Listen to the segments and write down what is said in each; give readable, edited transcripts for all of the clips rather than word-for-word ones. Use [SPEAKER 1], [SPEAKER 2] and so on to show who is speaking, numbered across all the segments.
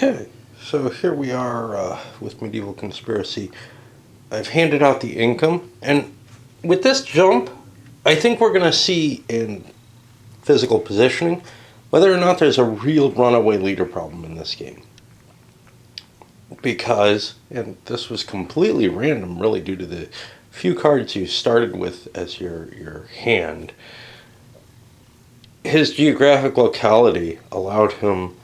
[SPEAKER 1] Okay, so here we are with Medieval Conspiracy. I've handed out the income, and with this jump, I think we're going to see in physical positioning whether or not there's a real runaway leader problem in this game. Because, and this was completely random, really, due to the few cards you started with as your hand, his geographic locality allowed him,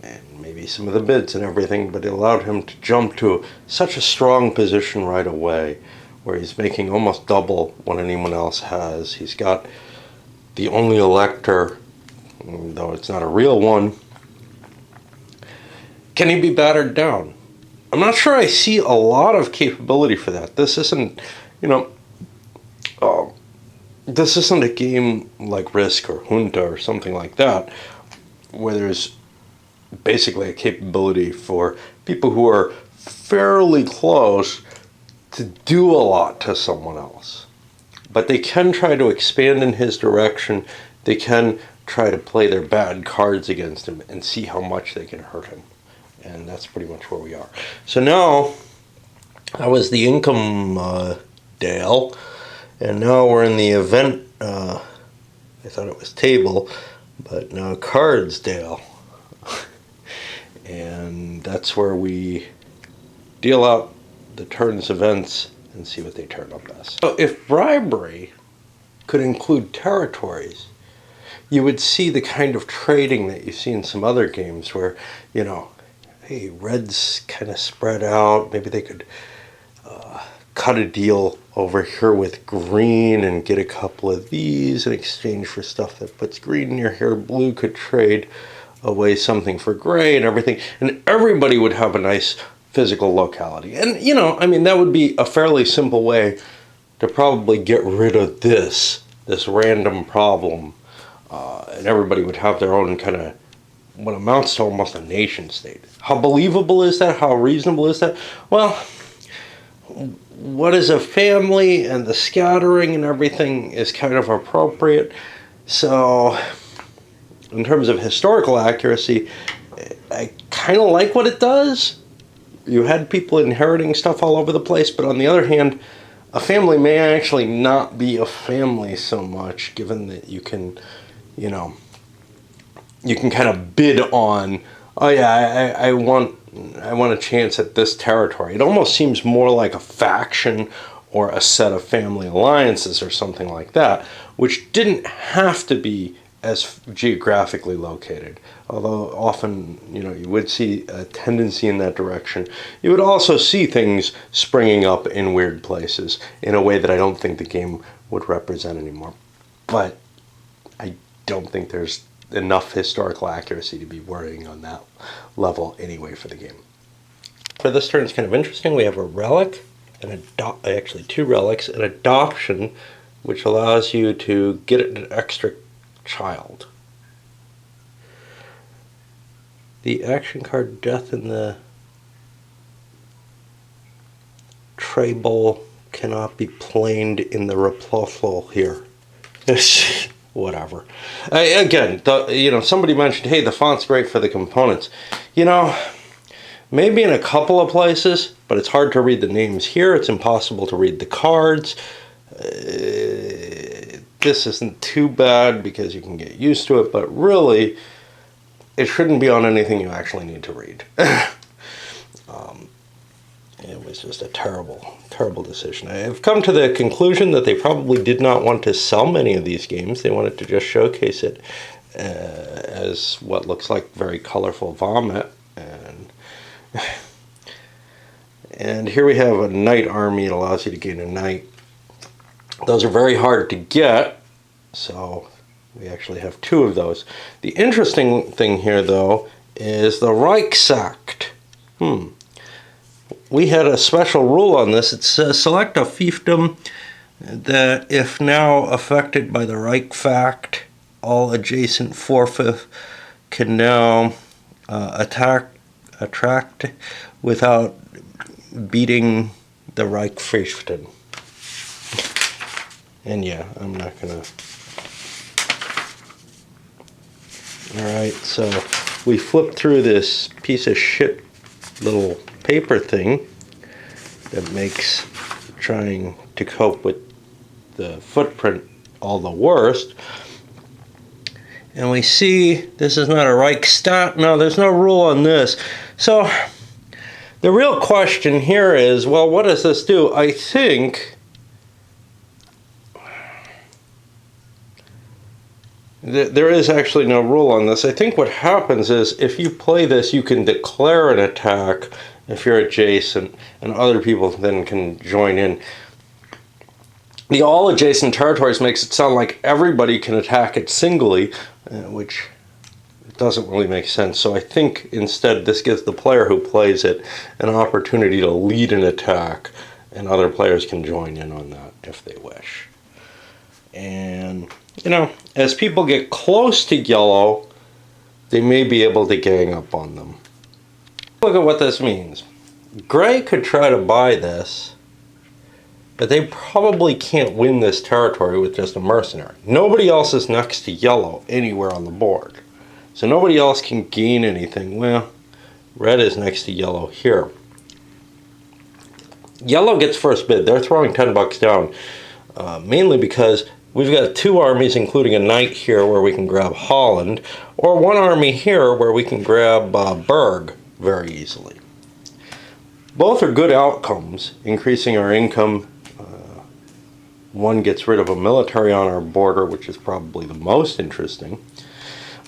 [SPEAKER 1] and maybe some of the bids and everything, but it allowed him to jump to such a strong position right away, where he's making almost double what anyone else has. He's got the only elector, though it's not a real one. Can he be battered down? I'm not sure I see a lot of capability for that. This isn't, this isn't a game like Risk or Junta or something like that, where there's basically a capability for people who are fairly close to do a lot to someone else. But they can try to expand in his direction. They can try to play their bad cards against him and see how much they can hurt him. And that's pretty much where we are. So now, that was the income Dale, and now we're in the event, I thought it was table, but now cards Dale. And that's where we deal out the turn's events and see what they turn up as. So if bribery could include territories, you would see the kind of trading that you see in some other games where, hey, red's kind of spread out. Maybe they could cut a deal over here with green and get a couple of these in exchange for stuff that puts green in your hair. Blue could trade away something for gray and everything, and everybody would have a nice physical locality. And that would be a fairly simple way to probably get rid of this random problem, and everybody would have their own kind of what amounts to almost a nation state. How believable is that? How reasonable is that? Well, what is a family and the scattering and everything is kind of appropriate. So in terms of historical accuracy, I kind of like what it does. You had people inheriting stuff all over the place, but on the other hand, a family may actually not be a family so much, given that you can kind of bid on, oh yeah, I want a chance at this territory. It almost seems more like a faction or a set of family alliances or something like that, which didn't have to be as geographically located, although often you would see a tendency in that direction. You would also see things springing up in weird places in a way that I don't think the game would represent anymore. But I don't think there's enough historical accuracy to be worrying on that level anyway for the game. For this turn, it's kind of interesting. We have a relic and actually two relics, an adoption, which allows you to get an extra child. The action card Death in the Tray Bowl cannot be planed in the reploffle here. Whatever. Again, somebody mentioned, hey, the font's great for the components. Maybe in a couple of places, but it's hard to read the names here. It's impossible to read the cards. This isn't too bad because you can get used to it, but really, it shouldn't be on anything you actually need to read. It was just a terrible, terrible decision. I've come to the conclusion that they probably did not want to sell many of these games. They wanted to just showcase it as what looks like very colorful vomit. And here we have a knight army. It allows you to gain a knight. Those are very hard to get, so we actually have two of those. The interesting thing here, though, is the Reichsact. We had a special rule on this. It says select a fiefdom that, if now affected by the Reichsact, all adjacent forfeit can now attract without beating the Reichsfiefdom. And yeah, I'm not gonna. All right, so we flip through this piece of shit little paper thing that makes trying to cope with the footprint all the worst. And we see this is not a Reichsstadt. No, there's no rule on this. So the real question here is, well, what does this do? I think there is actually no rule on this. I think what happens is if you play this, you can declare an attack if you're adjacent, and other people then can join in. The all adjacent territories makes it sound like everybody can attack it singly, which doesn't really make sense. So I think instead this gives the player who plays it an opportunity to lead an attack, and other players can join in on that if they wish. And, you know, as people get close to yellow, they may be able to gang up on them. Look at what this means. Gray could try to buy this, but they probably can't win this territory with just a mercenary. Nobody else is next to yellow anywhere on the board. So nobody else can gain anything. Well, red is next to yellow here. Yellow gets first bid. They're throwing 10 bucks down, mainly because we've got 2 armies, including a knight here where we can grab Holland, or 1 army here where we can grab Berg very easily. Both are good outcomes, increasing our income. One gets rid of a military on our border, which is probably the most interesting.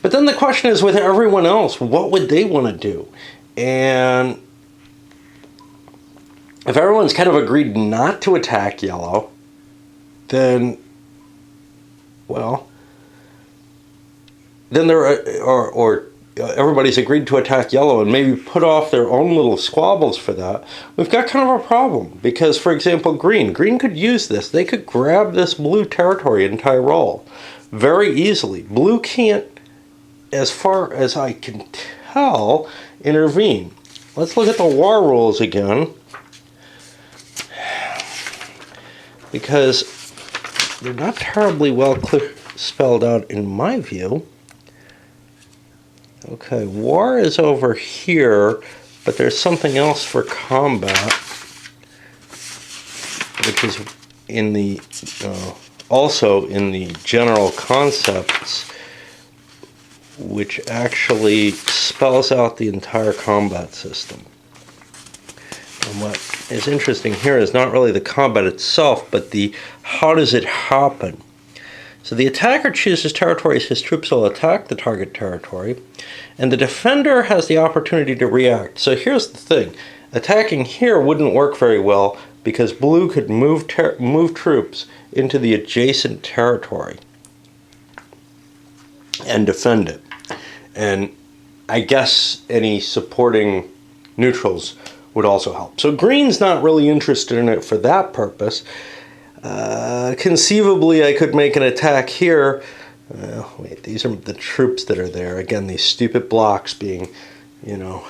[SPEAKER 1] But then the question is, with everyone else, what would they want to do? And if everyone's kind of agreed not to attack yellow, then, well, then there are, everybody's agreed to attack yellow and maybe put off their own little squabbles for that, we've got kind of a problem. Because, for example, green could use this. They could grab this blue territory in Tyrol very easily. Blue can't, as far as I can tell, intervene. Let's look at the war rules again, because they're not terribly well spelled out in my view. Okay, war is over here, but there's something else for combat, which is in the also in the general concepts, which actually spells out the entire combat system. And what is interesting here is not really the combat itself, but the how does it happen. So the attacker chooses territories his troops will attack the target territory, and the defender has the opportunity to react. So here's the thing. Attacking here wouldn't work very well because blue could move troops into the adjacent territory and defend it. And I guess any supporting neutrals would also help. So green's not really interested in it for that purpose. Conceivably, I could make an attack here. Wait, these are the troops that are there. Again, these stupid blocks being, you know,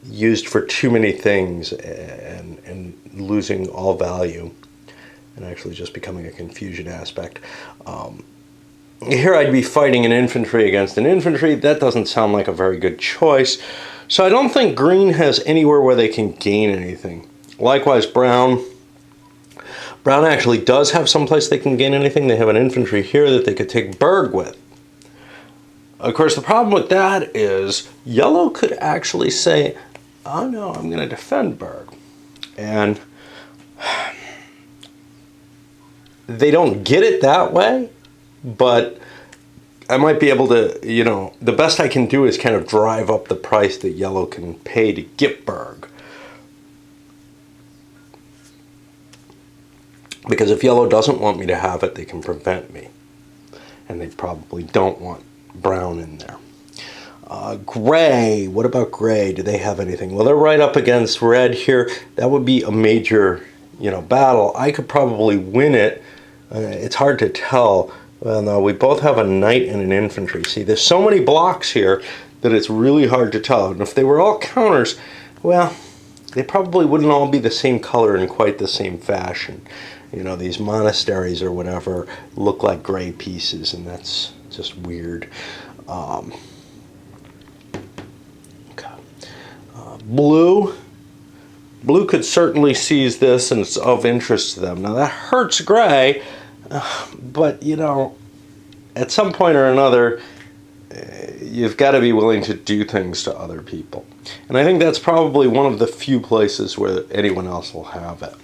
[SPEAKER 1] used for too many things and losing all value and actually just becoming a confusion aspect. Here I'd be fighting an infantry against an infantry. That doesn't sound like a very good choice. So I don't think green has anywhere where they can gain anything. Likewise, brown. Brown actually does have someplace they can gain anything. They have an infantry here that they could take Berg with. Of course, the problem with that is yellow could actually say, oh no, I'm going to defend Berg. And they don't get it that way, but I might be able to, you know, the best I can do is kind of drive up the price that yellow can pay to get Berg. Because if yellow doesn't want me to have it, they can prevent me. And they probably don't want brown in there. Gray, what about gray? Do they have anything? Well, they're right up against red here. That would be a major, you know, battle. I could probably win it. It's hard to tell. Well, no, we both have a knight and an infantry. See, there's so many blocks here that it's really hard to tell. And if they were all counters, well, they probably wouldn't all be the same color in quite the same fashion. You know, these monasteries or whatever look like gray pieces, and that's just weird. Okay. Blue could certainly seize this, and it's of interest to them. Now that hurts gray, but you know, at some point or another, you've got to be willing to do things to other people. And I think that's probably one of the few places where anyone else will have it.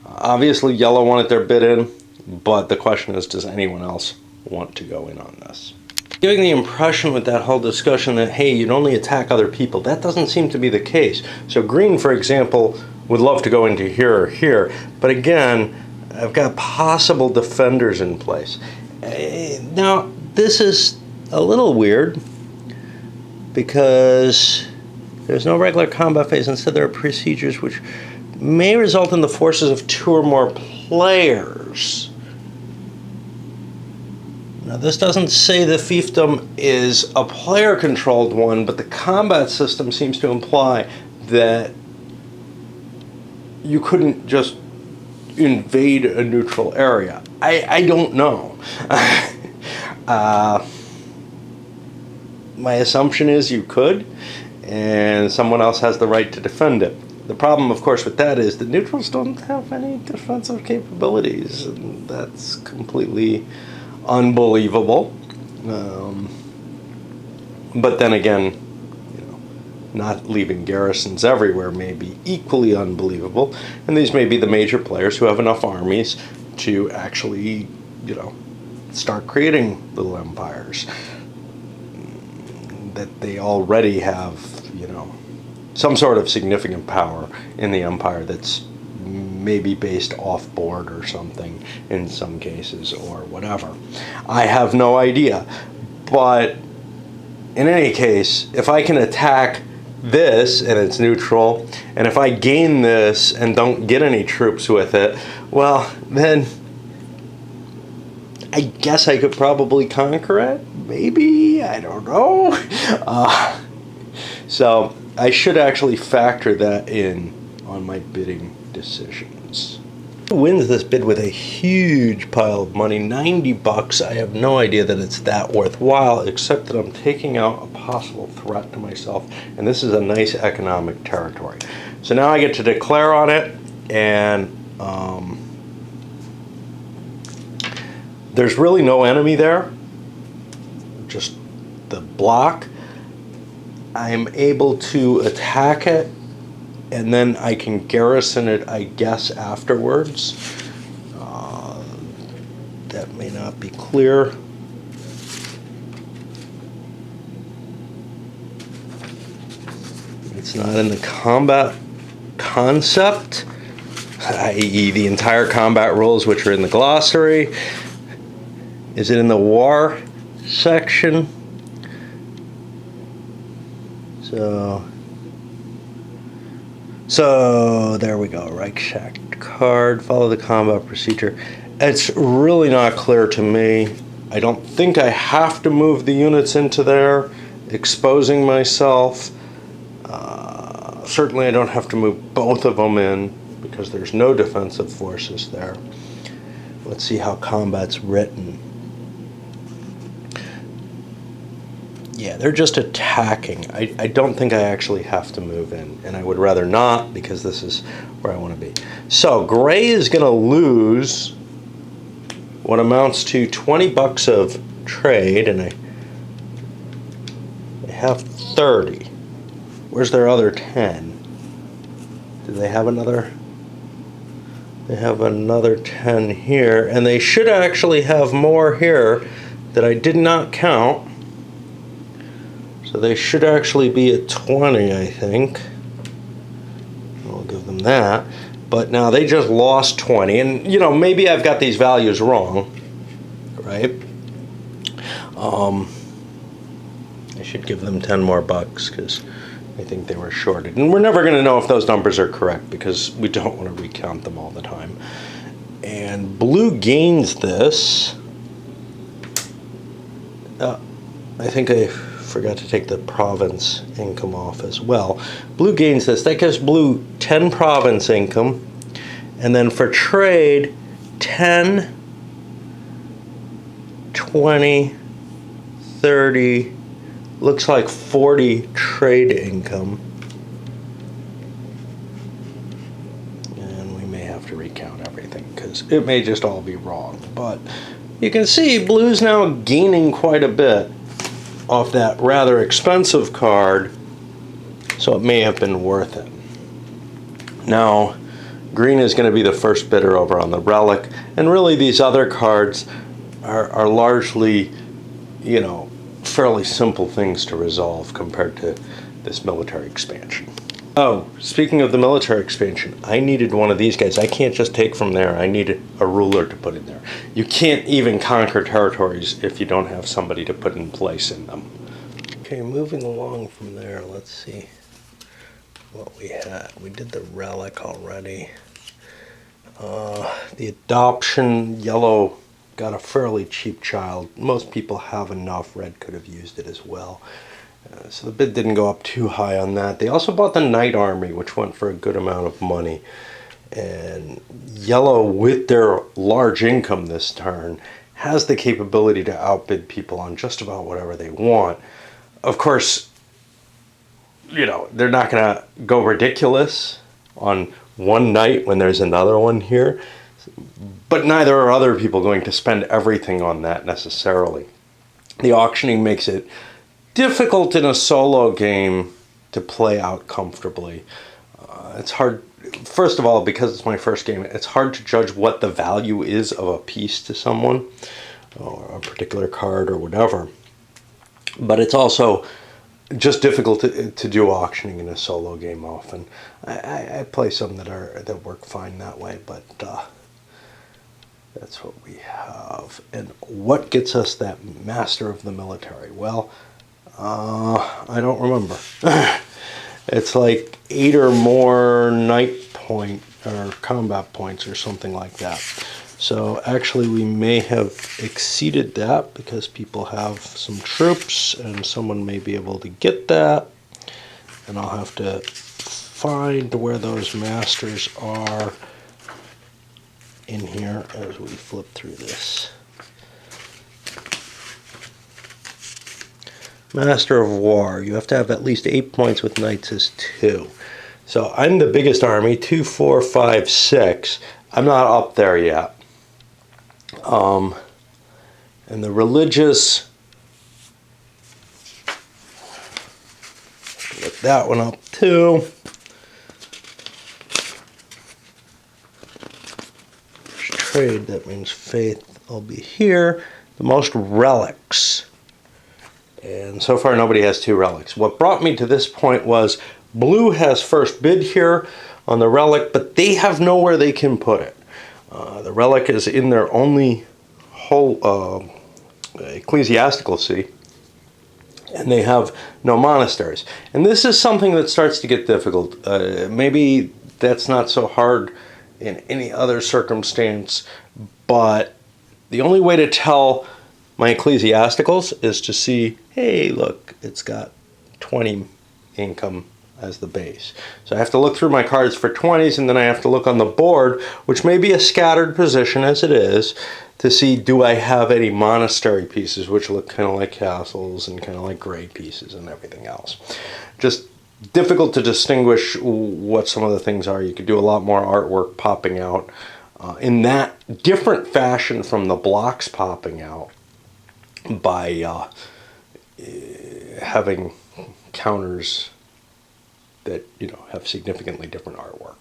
[SPEAKER 1] Obviously, yellow wanted their bid in, but the question is, does anyone else want to go in on this? Giving the impression with that whole discussion that, hey, you'd only attack other people, that doesn't seem to be the case. So green, for example, would love to go into here or here, but again, I've got possible defenders in place. Now, this is a little weird because there's no regular combat phase. Instead, there are procedures which may result in the forces of 2 or more players. Now, this doesn't say the fiefdom is a player-controlled one, but the combat system seems to imply that you couldn't just invade a neutral area. I don't know. My assumption is you could, and someone else has the right to defend it. The problem, of course, with that is that neutrals don't have any defensive capabilities, and that's completely unbelievable. But then again, you know, not leaving garrisons everywhere may be equally unbelievable, and these may be the major players who have enough armies to actually, you know, start creating little empires. That they already have, you know, some sort of significant power in the empire that's maybe based off board or something in some cases or whatever. I have no idea. But in any case, if I can attack this and it's neutral, and if I gain this and don't get any troops with it, well, then I guess I could probably conquer it. Maybe, I don't know. So I should actually factor that in on my bidding decisions. Who wins this bid with a huge pile of money, 90 bucks? I have no idea that it's that worthwhile, except that I'm taking out a possible threat to myself, and this is a nice economic territory. So now I get to declare on it, and there's really no enemy there, just the block. I'm able to attack it, and then I can garrison it, I guess, afterwards. That may not be clear. It's not in the combat concept, i.e. the entire combat rules which are in the glossary. Is it in the war section? So there we go. Reichschaft card. Follow the combat procedure. It's really not clear to me. I don't think I have to move the units into there, exposing myself. Certainly I don't have to move both of them in because there's no defensive forces there. Let's see how combat's written. Yeah, they're just attacking. I don't think I actually have to move in, and I would rather not because this is where I want to be. So gray is going to lose what amounts to 20 bucks of trade, and I have 30. Where's their other 10? Do they have another? They have another 10 here, and they should actually have more here that I did not count. So they should actually be at 20, I think. I'll give them that. But now they just lost 20. And, you know, maybe I've got these values wrong, right? I should give them 10 more bucks because I think they were shorted. And we're never going to know if those numbers are correct because we don't want to recount them all the time. And blue gains this. I think I forgot to take the province income off as well. Blue gains this. That gives blue 10 province income. And then for trade, 10, 20, 30, Looks like 40 trade income. And we may have to recount everything because it may just all be wrong. But you can see blue's now gaining quite a bit off that rather expensive card, so it may have been worth it. Now, green is going to be the first bidder over on the relic, and really these other cards are largely, you know, fairly simple things to resolve compared to this military expansion. Oh, speaking of the military expansion, I needed one of these guys. I can't just take from there. I needed a ruler to put in there. You can't even conquer territories if you don't have somebody to put in place in them. Okay, moving along from there, let's see what we had. We did the relic already. The adoption, yellow got a fairly cheap child. Most people have enough. Red could have used it as well. So the bid didn't go up too high on that. They also bought the Knight Army, which went for a good amount of money. And yellow, with their large income this turn, has the capability to outbid people on just about whatever they want. Of course, you know, they're not going to go ridiculous on one night when there's another one here. But neither are other people going to spend everything on that necessarily. The auctioning makes it difficult in a solo game to play out comfortably. It's hard, first of all, because it's my first game, it's hard to judge what the value is of a piece to someone, or a particular card or whatever. But it's also just difficult to do auctioning in a solo game often. I play some that work fine that way, but that's what we have. And what gets us that Master of the Military? Well, I don't remember. It's like 8 or more night point or combat points or something like that. So actually we may have exceeded that because people have some troops and someone may be able to get that. And I'll have to find where those masters are in here as we flip through this. Master of War. You have to have at least 8 points with knights as 2. So I'm the biggest army, 2, 4, 5, 6. I'm not up there yet. And the religious, look that one up too. Trade, that means faith, I'll be here. The most relics. And so far nobody has 2 relics. What brought me to this point was blue has first bid here on the relic, but they have nowhere they can put it. The relic is in their only whole ecclesiastical city, and they have no monasteries. And this is something that starts to get difficult. Maybe that's not so hard in any other circumstance, but the only way to tell my ecclesiasticals is to see, hey, look, it's got 20 income as the base. So I have to look through my cards for 20s, and then I have to look on the board, which may be a scattered position as it is, to see, do I have any monastery pieces, which look kind of like castles and kind of like gray pieces and everything else. Just difficult to distinguish what some of the things are. You could do a lot more artwork popping out in that different fashion from the blocks popping out by having counters that, you know, have significantly different artwork.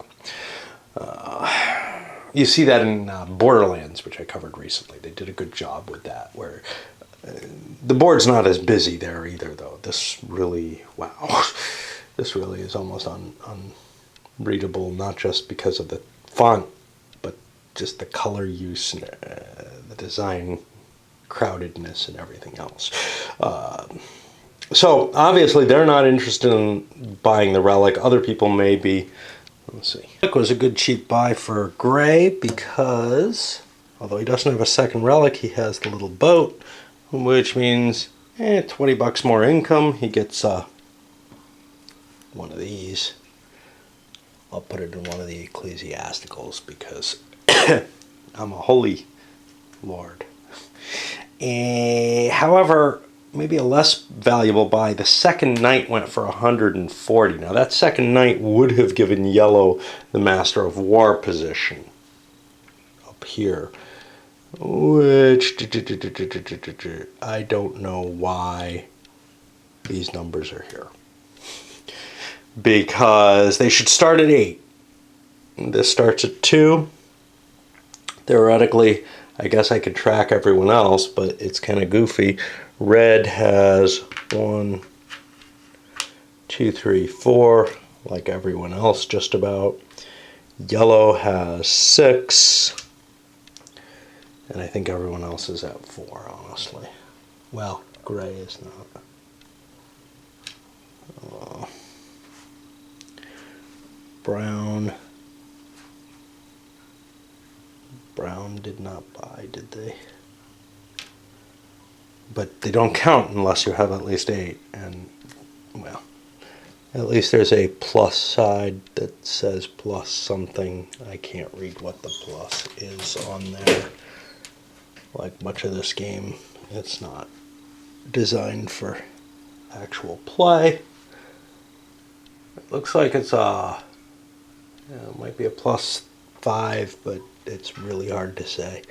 [SPEAKER 1] You see that in Borderlands, which I covered recently. They did a good job with that, where the board's not as busy there either, though. This really, wow, this really is almost unreadable, not just because of the font, but just the color use and the design crowdedness and everything else. So obviously they're not interested in buying the relic. Other people may be. Let's see. Relic was a good cheap buy for Gray because, although he doesn't have a second relic, he has the little boat, which means 20 bucks more income. He gets one of these. I'll put it in one of the ecclesiasticals because I'm a holy lord. However, maybe a less valuable buy. The second knight went for 140. Now that second knight would have given yellow the Master of War position up here, which I don't know why these numbers are here, because they should start at 8. This starts at 2. Theoretically, I guess I could track everyone else, but it's kind of goofy. Red has 1, 2, 3, 4, like everyone else just about. Yellow has 6, and I think everyone else is at 4, honestly. Well, gray is not. Brown did not buy, did they? But they don't count unless you have at least 8, and well, at least there's a plus side that says plus something. I can't read what the plus is on there. Like much of this game, it's not designed for actual play. It looks like it's it might be a +5, but it's really hard to say.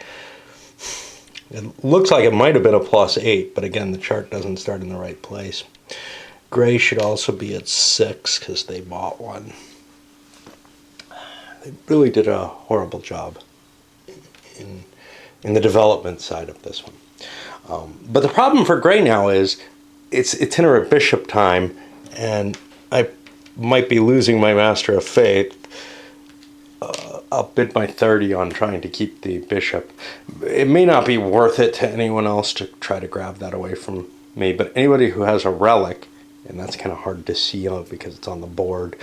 [SPEAKER 1] It looks like it might have been a +8, but again, the chart doesn't start in the right place. Gray should also be at 6 because they bought one. They really did a horrible job in the development side of this one. But the problem for gray now is it's itinerant bishop time, and I might be losing my Master of Faith. I'll bid my 30 on trying to keep the bishop. It may not be worth it to anyone else to try to grab that away from me, but anybody who has a relic, and that's kind of hard to see because it's on the board,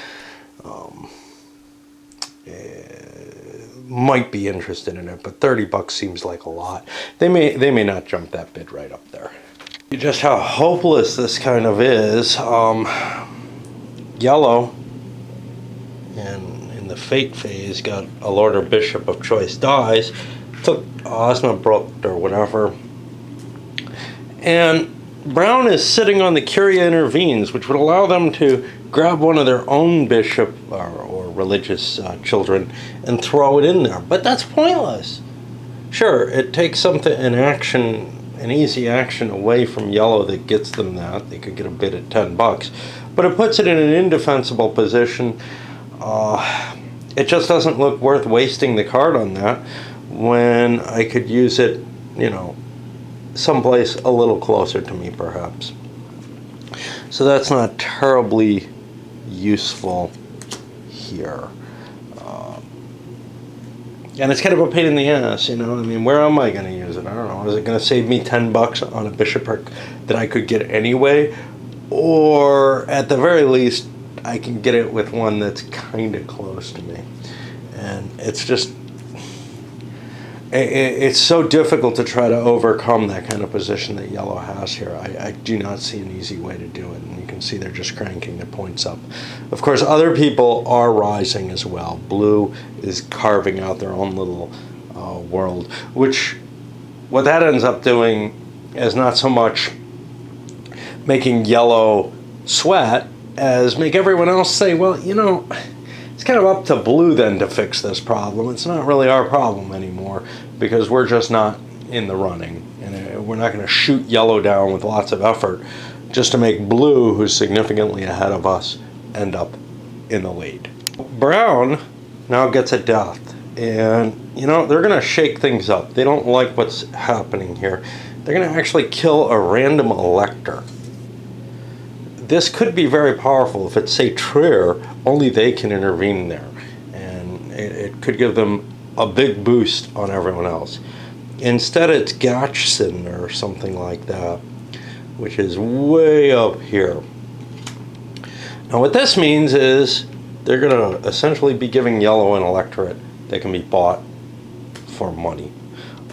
[SPEAKER 1] might be interested in it, but $30 seems like a lot. They may not jump that bid right up there. Just how hopeless this kind of is. Yellow, and in the fate phase, got a lord or bishop of choice dies, took Osnabrück or whatever, and brown is sitting on the Curia intervenes, which would allow them to grab one of their own bishop or religious children and throw it in there. But that's pointless. Sure, it takes an easy action away from yellow that gets them that. They could get a bid at $10, but it puts it in an indefensible position. It just doesn't look worth wasting the card on that when I could use it, someplace a little closer to me, perhaps. So that's not terribly useful here. And it's kind of a pain in the ass, where am I going to use it? I don't know. Is it going to save me $10 on a bishopric that I could get anyway? Or at the very least, I can get it with one that's kind of close to me. And it's just, it's so difficult to try to overcome that kind of position that yellow has here. I do not see an easy way to do it. And you can see they're just cranking their points up. Of course, other people are rising as well. Blue is carving out their own little world, what that ends up doing is not so much making yellow sweat as make everyone else say, well, it's kind of up to blue then to fix this problem. It's not really our problem anymore because we're just not in the running. And we're not going to shoot yellow down with lots of effort just to make blue, who's significantly ahead of us, end up in the lead. Brown now gets a death. And, they're going to shake things up. They don't like what's happening here. They're going to actually kill a random elector. This could be very powerful. If it's, say, Trier, only they can intervene there. And it could give them a big boost on everyone else. Instead, it's Gatchson or something like that, which is way up here. Now, what this means is they're going to essentially be giving yellow an electorate that can be bought for money.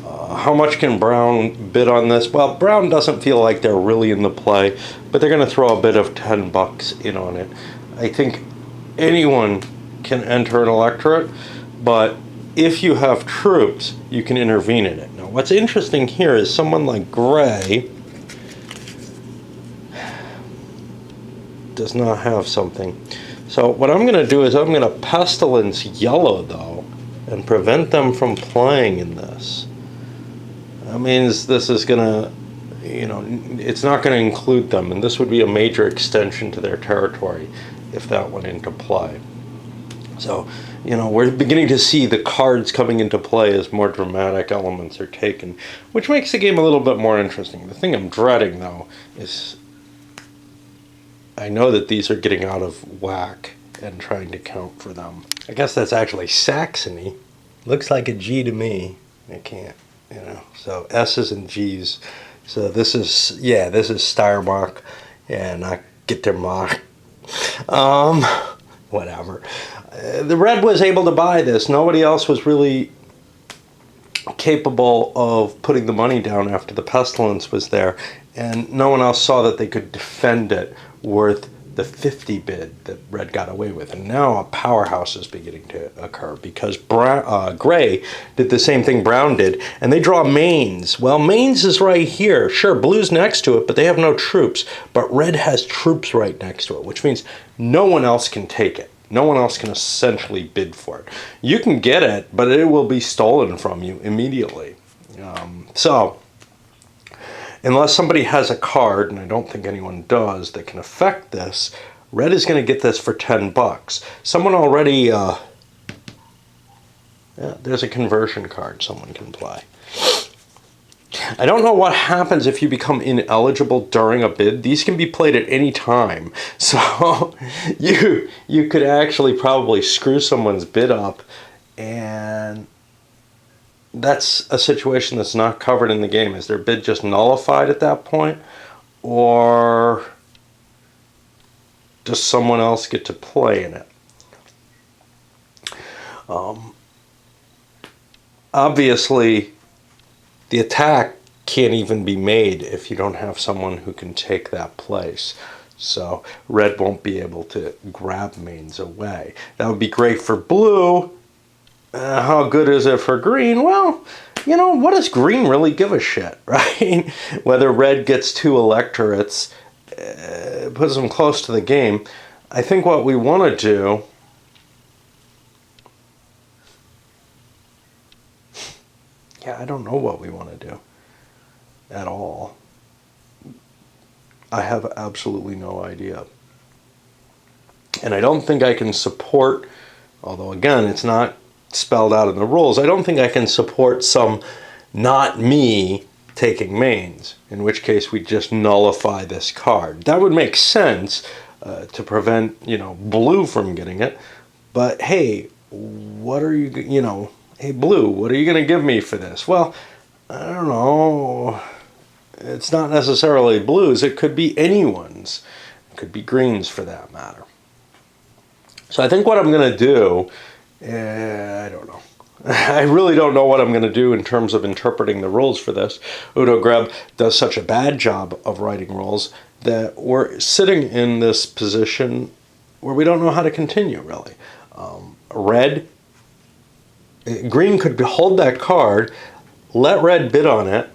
[SPEAKER 1] How much can brown bid on this? Well, brown doesn't feel like they're really in the play, but they're going to throw a bid of $10 in on it. I think anyone can enter an electorate, but if you have troops, you can intervene in it. Now, what's interesting here is someone like Gray does not have something. So what I'm going to do is I'm going to pestilence yellow, though, and prevent them from playing in this. That means this is going to, it's not going to include them, and this would be a major extension to their territory if that went into play. So, we're beginning to see the cards coming into play as more dramatic elements are taken, which makes the game a little bit more interesting. The thing I'm dreading, though, is I know that these are getting out of whack and trying to count for them. I guess that's actually Saxony. Looks like a G to me. I can't, So S's and G's. So this is Steiermark. Yeah, not Gittermark. Whatever. The red was able to buy this. Nobody else was really capable of putting the money down after the pestilence was there, and no one else saw that they could defend it worth the 50 bid that red got away with. And now a powerhouse is beginning to occur because gray did the same thing brown did, and they draw Mainz. Well, Mainz is right here. Sure, blue's next to it, but they have no troops. But red has troops right next to it, which means no one else can take it. No one else can essentially bid for it. You can get it, but it will be stolen from you immediately. So, unless somebody has a card, and I don't think anyone does, that can affect this, red is going to get this for 10 bucks. Someone already, yeah, there's a conversion card someone can play. I don't know what happens if you become ineligible during a bid. These can be played at any time. So you could actually probably screw someone's bid up, and that's a situation that's not covered in the game. Is their bid just nullified at that point? Or does someone else get to play in it? Obviously, the attack can't even be made if you don't have someone who can take that place. So red won't be able to grab Mainz away. That would be great for blue. How good is it for green? Well, what does green really give a shit, right? Whether red gets 2 electorates, puts them close to the game. I think what we want to do, I don't know what we want to do at all. I have absolutely no idea. And I don't think I can support, although again, it's not spelled out in the rules, I don't think I can support some not me taking Mainz, in which case we just nullify this card. That would make sense to prevent, blue from getting it. But hey, what are you, hey, blue, what are you going to give me for this? Well, I don't know. It's not necessarily blues. It could be anyone's. It could be greens for that matter. So I think what I'm going to do, I don't know. I really don't know what I'm going to do in terms of interpreting the rules for this. Udo Greb does such a bad job of writing rules that we're sitting in this position where we don't know how to continue, really. Green could hold that card, let red bid on it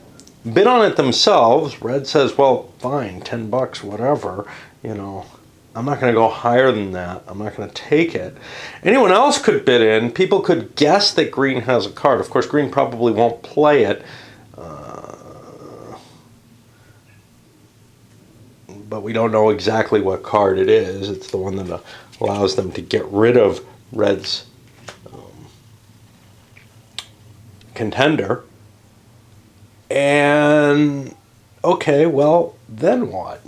[SPEAKER 1] themselves. Red says, well, fine, 10 bucks, whatever, I'm not going to go higher than that. I'm not going to take it. Anyone else could bid in. People could guess that green has a card. Of course, green probably won't play it. But we don't know exactly what card it is. It's the one that allows them to get rid of red's contender. And okay, well, then what?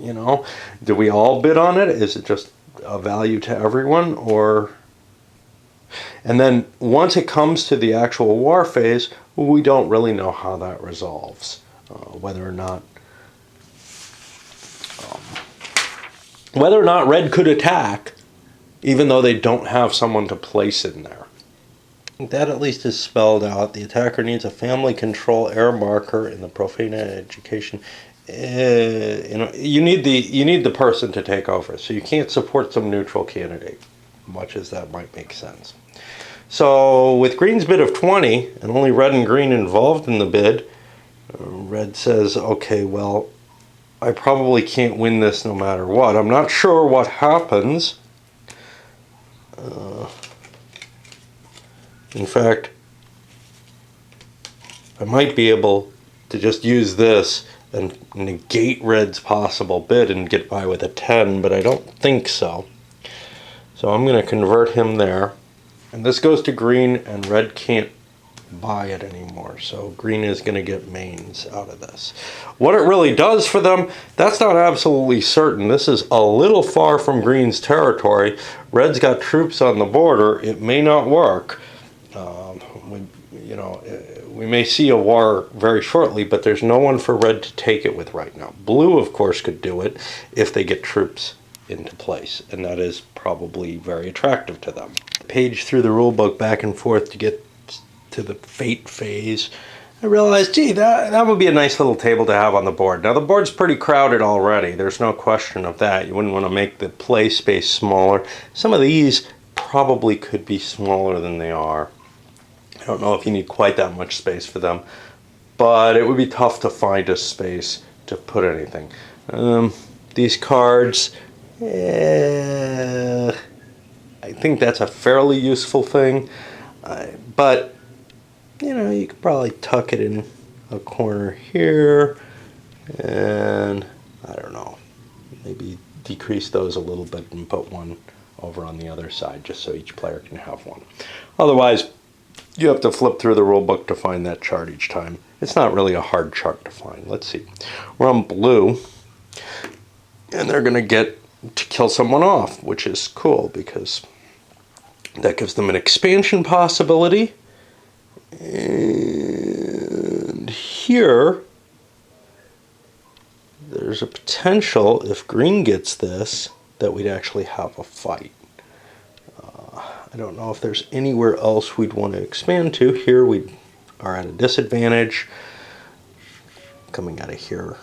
[SPEAKER 1] Do we all bid on it? Is it just a value to everyone? And then once it comes to the actual war phase, we don't really know how that resolves. Whether or not red could attack, even though they don't have someone to place in there. That at least is spelled out. The attacker needs a family control error marker in the profane education. You need the person to take over, so you can't support some neutral candidate, much as that might make sense. So with green's bid of 20 and only red and green involved in the bid, red says, okay, well, I probably can't win this no matter what. I'm not sure what happens. In fact, I might be able to just use this and negate red's possible bid and get by with a 10, but I don't think so. So I'm going to convert him there. And this goes to green, and red can't buy it anymore. So green is going to get mains out of this. What it really does for them, that's not absolutely certain. This is a little far from green's territory. Red's got troops on the border. It may not work. We may see a war very shortly, but there's no one for red to take it with right now. Blue, of course, could do it if they get troops into place, and that is probably very attractive to them. Page through the rulebook back and forth to get to the fate phase. I realized, gee, that would be a nice little table to have on the board. Now, the board's pretty crowded already. There's no question of that. You wouldn't want to make the play space smaller. Some of these probably could be smaller than they are. I don't know if you need quite that much space for them, but it would be tough to find a space to put anything. These cards, I think that's a fairly useful thing, but you could probably tuck it in a corner here, and I don't know, maybe decrease those a little bit and put one over on the other side just so each player can have one. Otherwise, you have to flip through the rulebook to find that chart each time. It's not really a hard chart to find. Let's see. We're on blue, and they're going to get to kill someone off, which is cool because that gives them an expansion possibility. And here, there's a potential, if green gets this, that we'd actually have a fight. I don't know if there's anywhere else we'd want to expand to. Here we are at a disadvantage. Coming out of here,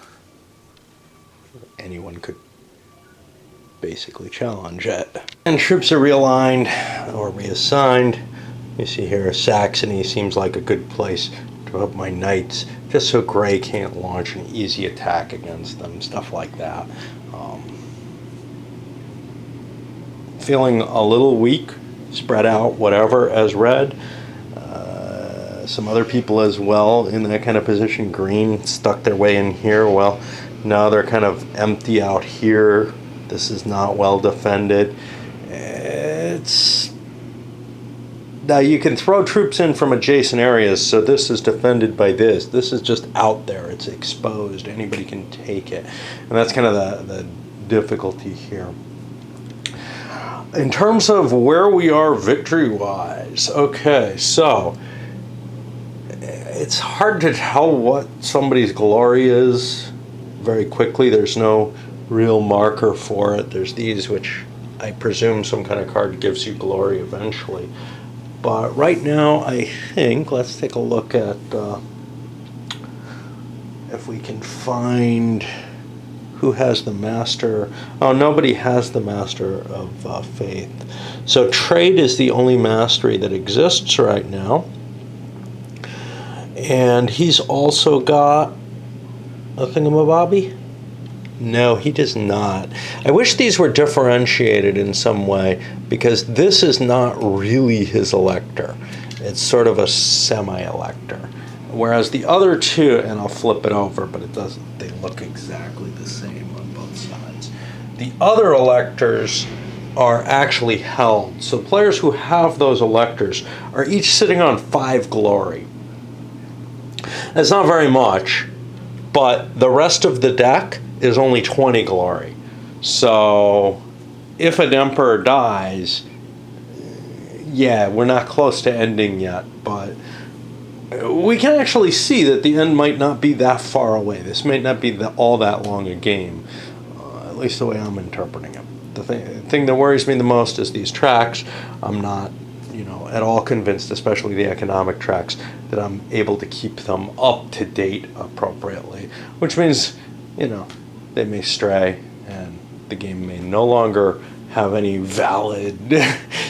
[SPEAKER 1] anyone could basically challenge it. And troops are realigned or reassigned. You see here, Saxony seems like a good place to put my knights, just so gray can't launch an easy attack against them, stuff like that. Feeling a little weak, spread out, whatever, as red. Some other people as well in that kind of position. Green stuck their way in here. Well, now they're kind of empty out here. This is not well defended. Now you can throw troops in from adjacent areas, so this is defended by this. This is just out there. It's exposed. Anybody can take it. And that's kind of the difficulty here. In terms of where we are victory-wise, okay, so it's hard to tell what somebody's glory is very quickly. There's no real marker for it. There's these, which I presume some kind of card gives you glory eventually. But right now, I think, let's take a look at if we can find who has the master. Oh, nobody has the master of faith. So trade is the only mastery that exists right now. And he's also got a thingamabobby? No, he does not. I wish these were differentiated in some way, because this is not really his elector. It's sort of a semi-elector. Whereas the other two, and I'll flip it over, but it doesn't, they look exactly the same on both sides. The other electors are actually held. So players who have those electors are each sitting on 5 glory. That's not very much, but the rest of the deck is only 20 glory. So if an emperor dies, yeah, we're not close to ending yet, but we can actually see that the end might not be that far away. This might not be all that long a game, at least the way I'm interpreting it. The thing that worries me the most is these tracks. I'm not, at all convinced, especially the economic tracks, that I'm able to keep them up to date appropriately, which means, they may stray and the game may no longer have any valid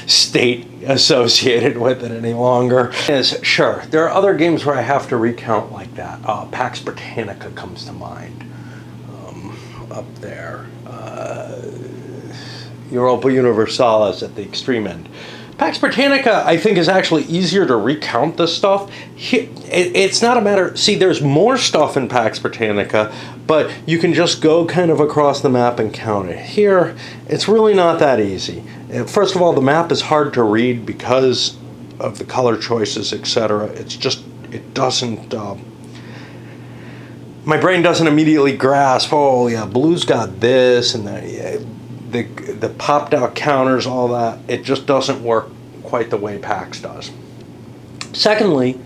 [SPEAKER 1] state associated with it any longer. Sure, there are other games where I have to recount like that. Pax Britannica comes to mind. up there. Europa Universalis at the extreme end. Pax Britannica, I think, is actually easier to recount this stuff. It's not a matter... See, there's more stuff in Pax Britannica, but you can just go kind of across the map and count it. Here, it's really not that easy. First of all, the map is hard to read because of the color choices, etc. It's just... It doesn't... my brain doesn't immediately grasp, oh, yeah, blue's got this, and the popped out counters, all that. It just doesn't work quite the way PAX does. Secondly,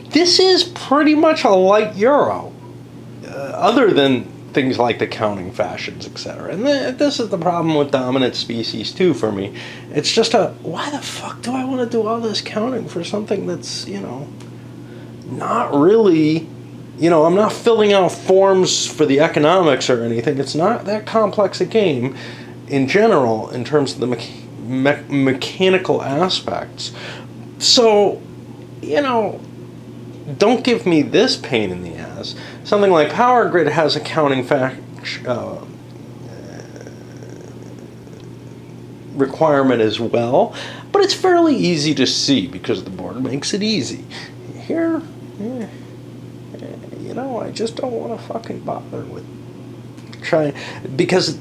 [SPEAKER 1] this is pretty much a light Euro, other than things like the counting fashions, etc. And this is the problem with Dominant Species 2 for me. It's just why the fuck do I want to do all this counting for something that's, you know, not really... You know, I'm not filling out forms for the economics or anything. It's not that complex a game in general in terms of the mechanical aspects. So, you know, don't give me this pain in the ass. Something like Power Grid has a counting requirement as well, but it's fairly easy to see because the board makes it easy. Here, yeah. You know, I just don't want to fucking bother with trying, because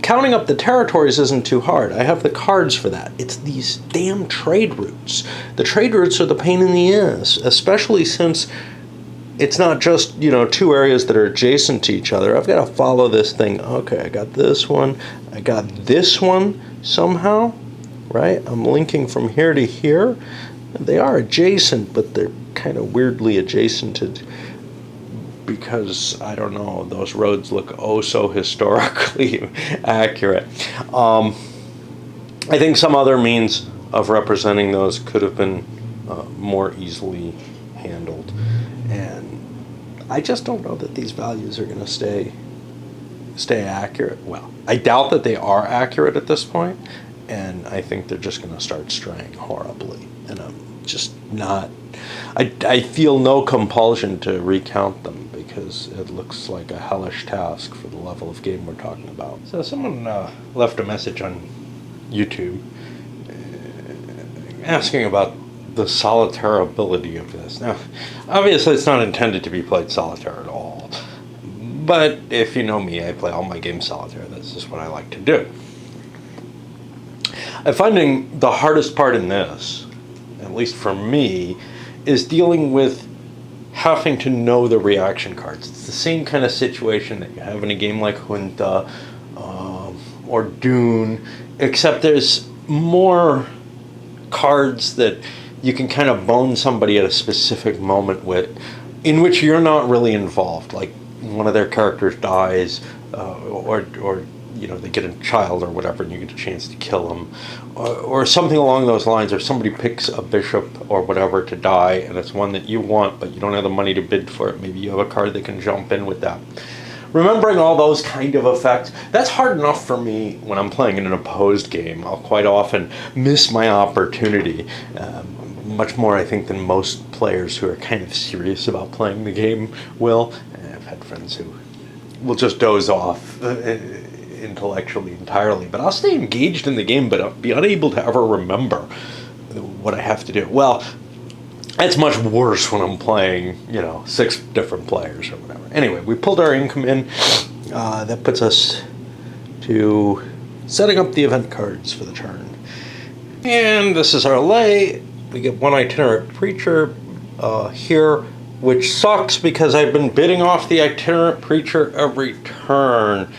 [SPEAKER 1] counting up the territories isn't too hard. I have the cards for that. It's these damn trade routes. The trade routes are the pain in the ass, especially since it's not just, you know, two areas that are adjacent to each other. I've got to follow this thing. Okay, I got this one. I got this one somehow, right? I'm linking from here to here. They are adjacent, but they're kind of weirdly adjacented. Because, I don't know, those roads look oh so historically accurate. I think some other means of representing those could have been more easily handled. And I just don't know that these values are going to stay accurate. Well, I doubt that they are accurate at this point, and I think they're just going to start straying horribly. And I'm just not... I feel no compulsion to recount them, because it looks like a hellish task for the level of game we're talking about. So someone left a message on YouTube asking about the solitaire ability of this. Now, obviously it's not intended to be played solitaire at all, but if you know me, I play all my games solitaire. This is what I like to do. I'm finding the hardest part in this, at least for me, is dealing with having to know the reaction cards. It's the same kind of situation that you have in a game like Junta or Dune, except there's more cards that you can kind of bone somebody at a specific moment with, in which you're not really involved. Like one of their characters dies, or you know, they get a child or whatever, and you get a chance to kill them, or something along those lines, or somebody picks a bishop or whatever to die, and it's one that you want, but you don't have the money to bid for it. Maybe you have a card that can jump in with that. Remembering all those kind of effects, that's hard enough for me when I'm playing in an opposed game. I'll quite often miss my opportunity, much more, I think, than most players who are kind of serious about playing the game will. I've had friends who will just doze off intellectually entirely, but I'll stay engaged in the game, but I'll be unable to ever remember what I have to do. Well, that's much worse when I'm playing, you know, 6 different players or whatever. Anyway, we pulled our income in. That puts us to setting up the event cards for the turn. And this is our lay. We get one itinerant preacher here, which sucks because I've been bidding off the itinerant preacher every turn,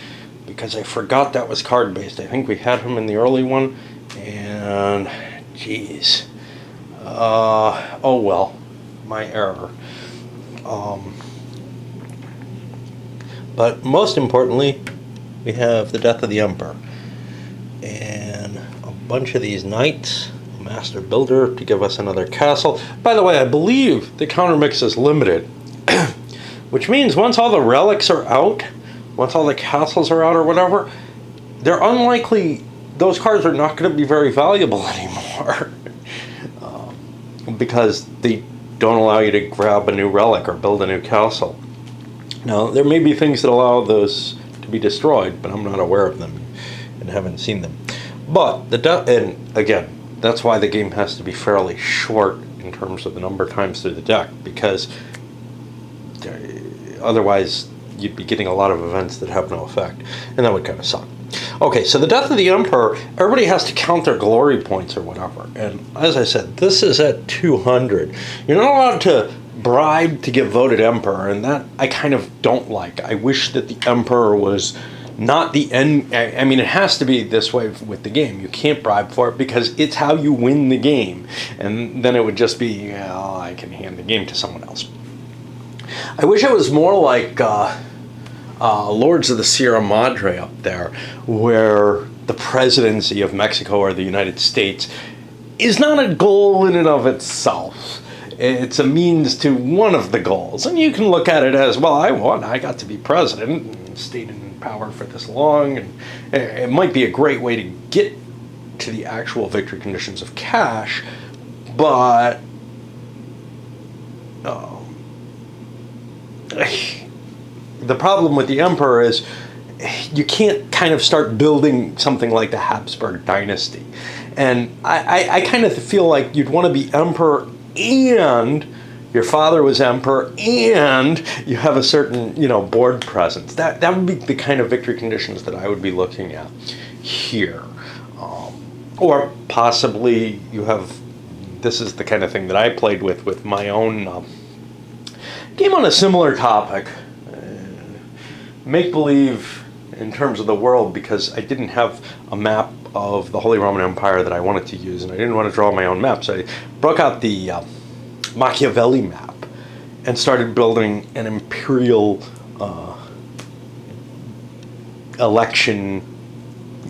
[SPEAKER 1] because I forgot that was card-based. I think we had him in the early one, and geez. Oh well, my error. But most importantly, we have the Death of the Emperor, and a bunch of these knights, a master builder to give us another castle. By the way, I believe the counter mix is limited, which means once all the relics are out, once all the castles are out or whatever, they're unlikely, those cards are not going to be very valuable anymore. Because they don't allow you to grab a new relic or build a new castle. Now, there may be things that allow those to to be destroyed, but I'm not aware of them and haven't seen them. But and again, that's why the game has to be fairly short in terms of the number of times through the deck, because otherwise you'd be getting a lot of events that have no effect, and that would kind of suck. Okay, so the Death of the Emperor, everybody has to count their glory points or whatever, and as I said, this is at 200. You're not allowed to bribe to get voted emperor, and that I kind of don't like. I wish that the emperor was not the end. I mean, it has to be this way with the game. You can't bribe for it because it's how you win the game, and then it would just be, oh, I can hand the game to someone else. I wish it was more like Lords of the Sierra Madre up there, where the presidency of Mexico or the United States is not a goal in and of itself. It's a means to one of the goals. And you can look at it as, well, I won. I got to be president and stayed in power for this long. And it might be a great way to get to the actual victory conditions of cash, but the problem with the emperor is you can't kind of start building something like the Habsburg dynasty. And I kind of feel like you'd want to be emperor and your father was emperor and you have a certain, board presence. That would be the kind of victory conditions that I would be looking at here. Or possibly you have, this is the kind of thing that I played with my own game on a similar topic. Make-believe in terms of the world, because I didn't have a map of the Holy Roman Empire that I wanted to use, and I didn't want to draw my own map, so I broke out the Machiavelli map and started building an imperial election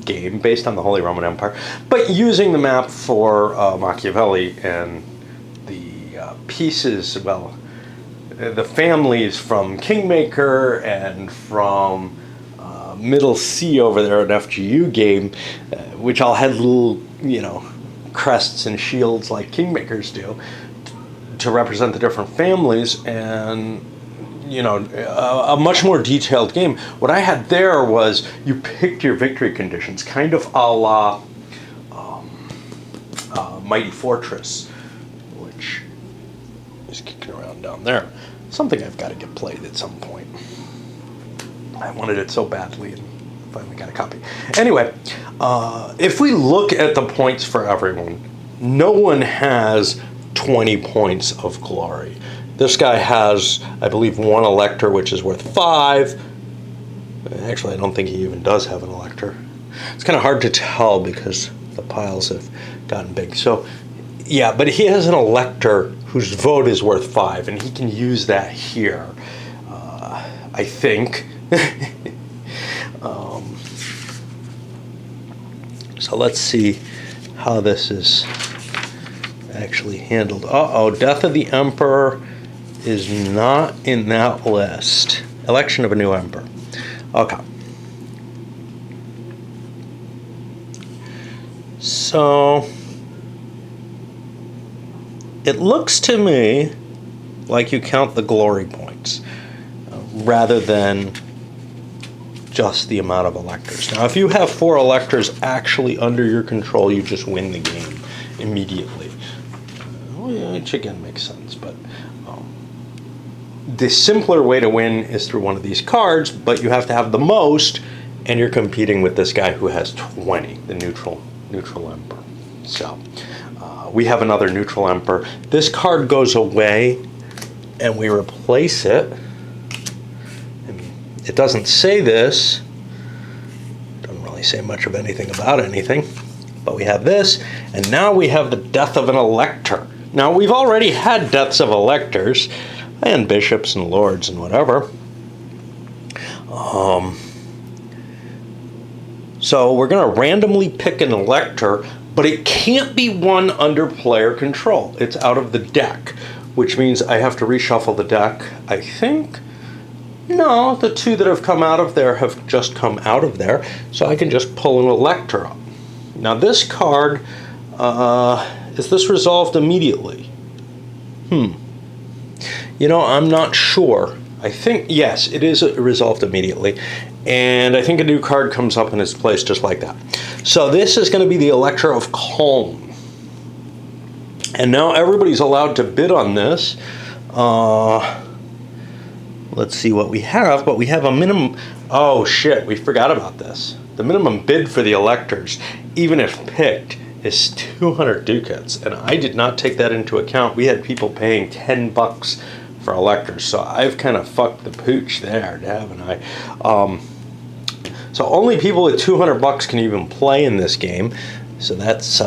[SPEAKER 1] game based on the Holy Roman Empire, but using the map for Machiavelli and the pieces, well, the families from Kingmaker and from Middle C over there, an FGU game, which all had little, crests and shields like Kingmakers do, to represent the different families, and a much more detailed game. What I had there was you picked your victory conditions, kind of a la Mighty Fortress, which is kicking around down there. Something I've got to get played at some point. I wanted it so badly and finally got a copy. Anyway, if we look at the points for everyone, no one has 20 points of glory. This guy has, I believe, 1 elector, which is worth 5. Actually, I don't think he even does have an elector. It's kind of hard to tell because the piles have gotten big. So, yeah, but he has an elector whose vote is worth 5, and he can use that here, I think. So let's see how this is actually handled. Death of the Emperor is not in that list. Election of a new emperor. Okay. So it looks to me like you count the glory points rather than just the amount of electors. Now, if you have 4 electors actually under your control, you just win the game immediately. Which again makes sense, but the simpler way to win is through one of these cards, but you have to have the most, and you're competing with this guy who has 20, the neutral emperor. So we have another neutral emperor. This card goes away, and we replace it. It doesn't say this. Doesn't really say much of anything about anything. But we have this, and now we have the death of an elector. Now, we've already had deaths of electors, and bishops and lords and whatever. So we're going to randomly pick an elector, but it can't be one under player control. It's out of the deck, which means I have to reshuffle the deck, I think. No, the 2 that have come out of there have just come out of there, so I can just pull an elector up. Now this card, is this resolved immediately? I'm not sure. I think, yes, it is resolved immediately. And I think a new card comes up in its place just like that. So this is going to be the Elector of Calm. And now everybody's allowed to bid on this. Let's see what we have, but we have a minimum. Oh shit, we forgot about this. The minimum bid for the electors, even if picked, is 200 ducats, and I did not take that into account. We had people paying 10 bucks for electors, so I've kind of fucked the pooch there, haven't I? So only people with 200 bucks can even play in this game. So that's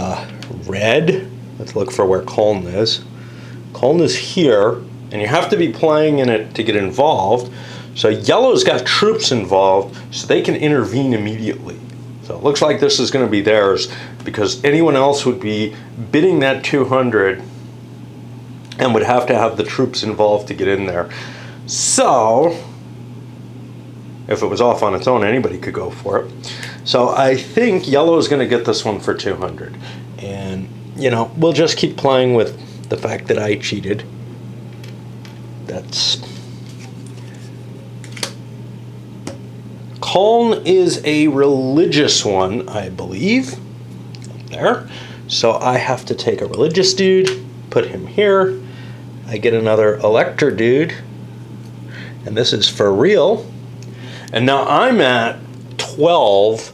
[SPEAKER 1] red. Let's look for where Colne is. Colne is here, and you have to be playing in it to get involved. So yellow's got troops involved, so they can intervene immediately. So it looks like this is going to be theirs, because anyone else would be bidding that 200 and would have to have the troops involved to get in there. So if it was off on its own, anybody could go for it. So I think yellow is going to get this one for 200. And, you know, we'll just keep playing with the fact that I cheated. That's... Colne is a religious one, I believe. Up there. So I have to take a religious dude, put him here. I get another elector dude. And this is for real. And now I'm at 12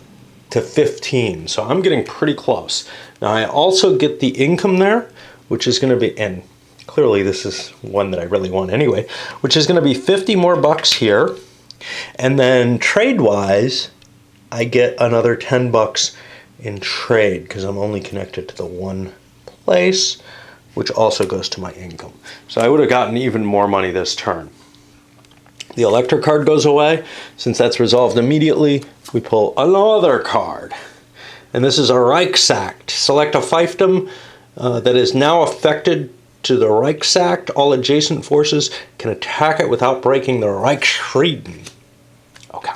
[SPEAKER 1] to 15. So I'm getting pretty close. Now I also get the income there, which is going to be, and clearly this is one that I really want anyway, which is going to be 50 more bucks here. And then trade-wise, I get another 10 bucks in trade because I'm only connected to the one place, which also goes to my income. So I would have gotten even more money this turn. The elector card goes away. Since that's resolved immediately, we pull another card. And this is a Reichsact. Select a fiefdom that is now affected to the Reichsact. All adjacent forces can attack it without breaking the Reichsfrieden. Okay.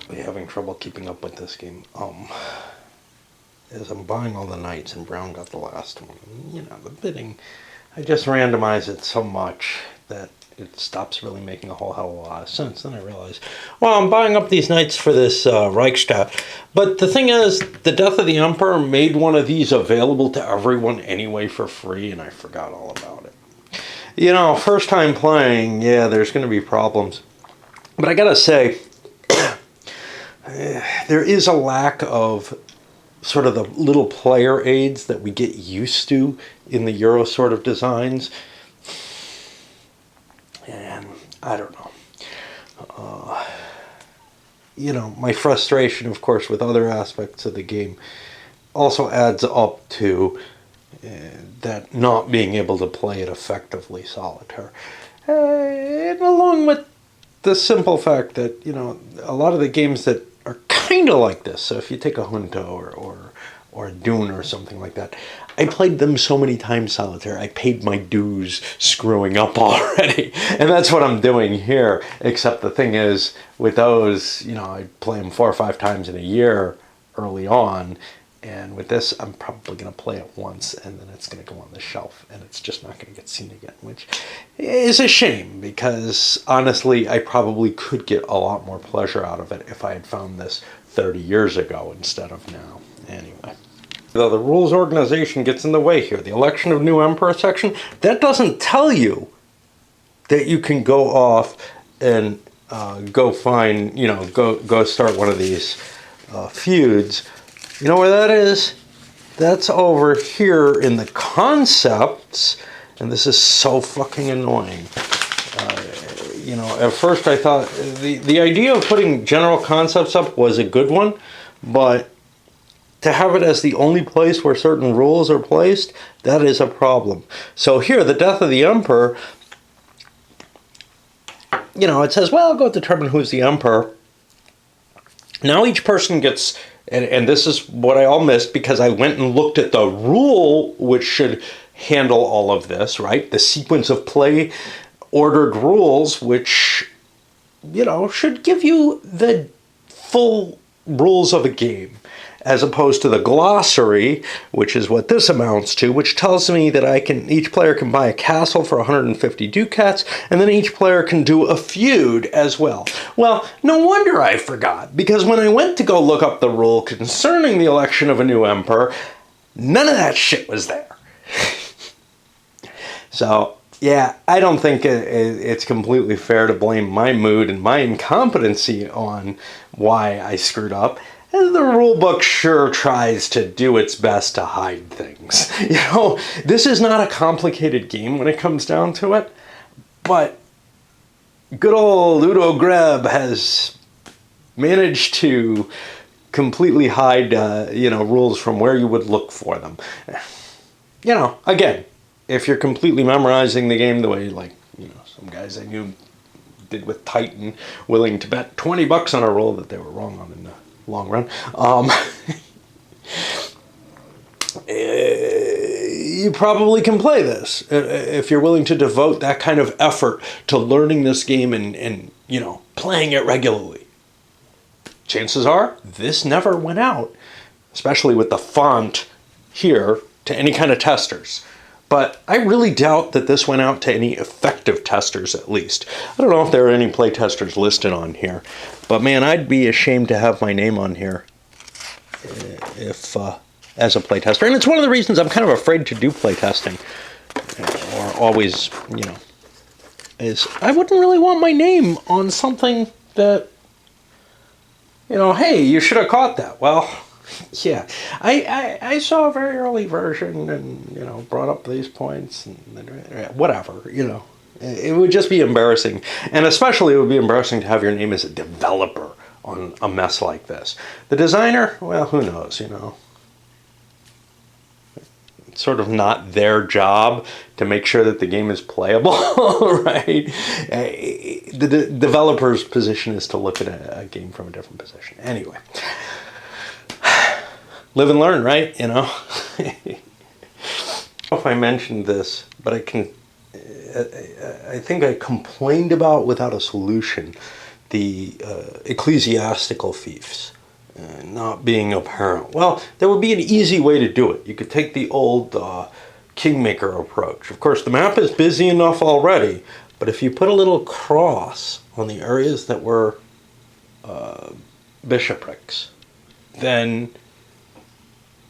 [SPEAKER 1] We're having trouble keeping up with this game. As I'm buying all the knights and Brown got the last one. You know, the bidding, I just randomize it so much that it stops really making a whole hell of a lot of sense. Then I realize, well, I'm buying up these knights for this Reichstadt. But the thing is, the Death of the Emperor made one of these available to everyone anyway for free, and I forgot all about it. You know, first time playing, yeah, there's going to be problems. But I gotta say, there is a lack of sort of the little player aids that we get used to in the Euro sort of designs. And I don't know. You know, my frustration, of course, with other aspects of the game also adds up to that not being able to play it effectively solitaire. And along with the simple fact that, you know, a lot of the games that are kind of like this, so if you take a Junto or a Dune or something like that, I played them so many times solitaire. I paid my dues screwing up already. And that's what I'm doing here. Except the thing is, with those, you know, I play them 4 or 5 times in a year early on. And with this, I'm probably going to play it once, and then it's going to go on the shelf, and it's just not going to get seen again, which is a shame, because honestly, I probably could get a lot more pleasure out of it if I had found this 30 years ago instead of now. Anyway. The rules organization gets in the way here. The election of new emperor section, that doesn't tell you that you can go off and go find, you know, go start one of these feuds. You know where that is? That's over here in the concepts, and this is so fucking annoying. You know, at first I thought the idea of putting general concepts up was a good one, but to have it as the only place where certain rules are placed, that is a problem. So here, the Death of the Emperor, you know, it says, well, go determine who's the emperor. Now each person gets, and this is what I all missed because I went and looked at the rule which should handle all of this, right? The sequence of play ordered rules, which, you know, should give you the full rules of a game. as opposed to the glossary, which is what this amounts to, which tells me that each player can buy a castle for 150 ducats, and then each player can do a feud as well. Well, no wonder I forgot, because when I went to go look up the rule concerning the election of a new emperor, none of that shit was there. So, yeah, I don't think it's completely fair to blame my mood and my incompetency on why I screwed up. And the rulebook sure tries to do its best to hide things. You know, this is not a complicated game when it comes down to it, but good old Udo Greb has managed to completely hide, rules from where you would look for them. You know, again, if you're completely memorizing the game the way, some guys I knew did with Titan, willing to bet $20 on a roll that they were wrong on in the long run, you probably can play this if you're willing to devote that kind of effort to learning this game and playing it regularly. Chances are this never went out, especially with the font here, to any kind of testers. But I really doubt that this went out to any effective testers, at least. I don't know if there are any play testers listed on here. But man, I'd be ashamed to have my name on here if as a play tester. And it's one of the reasons I'm kind of afraid to do play testing. Or always, is I wouldn't really want my name on something that, hey, you should have caught that. Well, yeah, I saw a very early version and, brought up these points and whatever, It would just be embarrassing. And especially it would be embarrassing to have your name as a developer on a mess like this. The designer, well, who knows, It's sort of not their job to make sure that the game is playable, right? The developer's position is to look at a game from a different position. Anyway. Live and learn, right? I don't know if I mentioned this, but I think I complained about without a solution the ecclesiastical fiefs not being apparent. Well, there would be an easy way to do it. You could take the old kingmaker approach. Of course, the map is busy enough already, but if you put a little cross on the areas that were bishoprics, then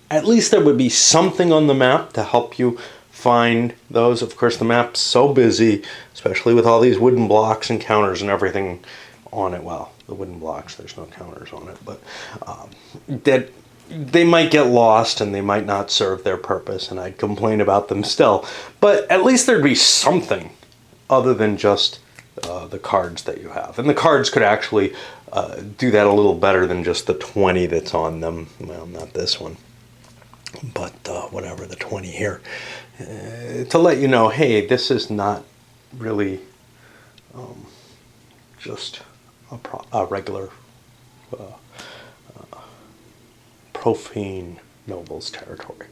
[SPEAKER 1] at least there would be something on the map to help you find those. Of course, the map's so busy, especially with all these wooden blocks and counters and everything on it. Well, the wooden blocks, there's no counters on it, but that they might get lost and they might not serve their purpose, and I'd complain about them still. But at least there'd be something other than just the cards that you have. And the cards could actually do that a little better than just the 20 that's on them. Well, not this one, but whatever, the 20 here. To let you know, hey, this is not really just a regular profane nobles territory.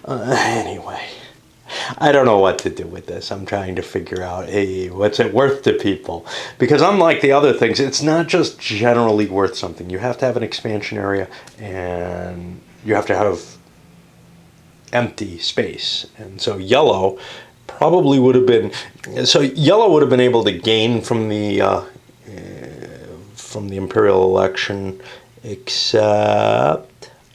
[SPEAKER 1] Anyway, I don't know what to do with this. I'm trying to figure out, hey, what's it worth to people? Because unlike the other things, it's not just generally worth something. You have to have an expansion area, and you have to have empty space. And so yellow probably would have been, able to gain from the imperial election, except